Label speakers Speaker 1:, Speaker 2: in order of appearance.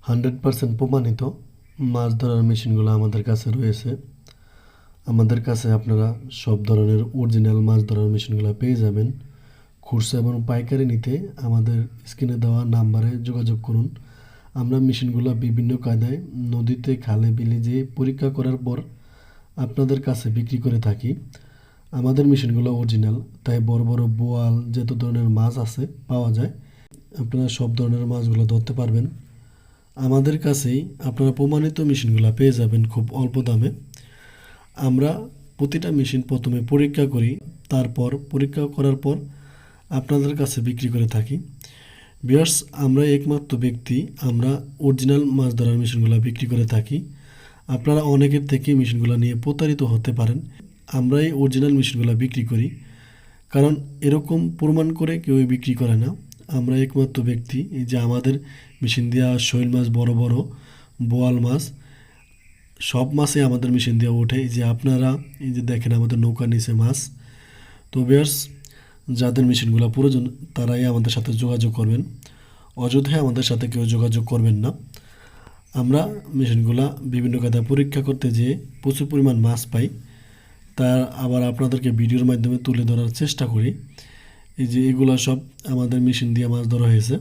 Speaker 1: 100% প্রমাণিত মাছ ধরার মেশিনগুলো আমাদের কাছে রয়েছে। আমাদের কাছে আপনারা সব ধরনের অরিজিনাল মাছ ধরার মেশিনগুলো পেয়ে যাবেন। খুচরা এবং পাইকারি নিতে আমাদের স্ক্রিনে দেওয়া নাম্বারে যোগাযোগ করুন। আমরা মেশিনগুলো বিভিন্ন কায়দায় নদীতে, খালে, বিলে যেয়ে পরীক্ষা করার পর আপনাদের কাছে বিক্রি করে থাকি। আমাদের মেশিনগুলো অরিজিনাল, তাই বড় বড় বোয়াল যত ধরনের মাছ আছে পাওয়া যায়। আপনারা সব ধরনের মাছগুলো ধরতে পারবেন। আমাদের কাছেই আপনারা প্রমাণিত মেশিনগুলো পেয়ে যাবেন খুব অল্প দামে। আমরা প্রতিটা মেশিন প্রথমে পরীক্ষা করি, তারপর পরীক্ষা করার পর আপনাদের কাছে বিক্রি করে থাকি। ভিউয়ার্স, আমরা একমাত্র ব্যক্তি আমরা অরিজিনাল মাছ ধরার মেশিনগুলো বিক্রি করে থাকি। আপনারা অনেকের থেকে মেশিনগুলো নিয়ে প্রতারিত হতে পারেন। আমরা এই অরিজিনাল মেশিনগুলো বিক্রি করি, কারণ এরকম প্রমাণ করে কেউ বিক্রি করে না। আমরা একমাত্র ব্যক্তি এই যে আমাদের মেশিন দেওয়া শৈল মাছ, বড় বড় বোয়াল মাছ, সব মাছই আমাদের মেশিন দিয়ে ওঠে। এই যে আপনারা এই যে দেখেন আমাদের নৌকার নিচে মাছ। তো ভিউয়ার্স, যাদের মেশিনগুলো প্রয়োজন তারাই আমাদের সাথে যোগাযোগ করবেন, অযথায় আমাদের সাথে কেউ যোগাযোগ করবেন না। আমরা মেশিনগুলা বিভিন্ন কায়দায় পরীক্ষা করতে যেয়ে প্রচুর পরিমাণ মাছ পাই, তা আবার আপনাদেরকে ভিডিওর মাধ্যমে তুলে ধরার চেষ্টা করি। এই যে এগুলা সব আমাদের মেশিন দিয়ে মাছ ধরা হয়েছে।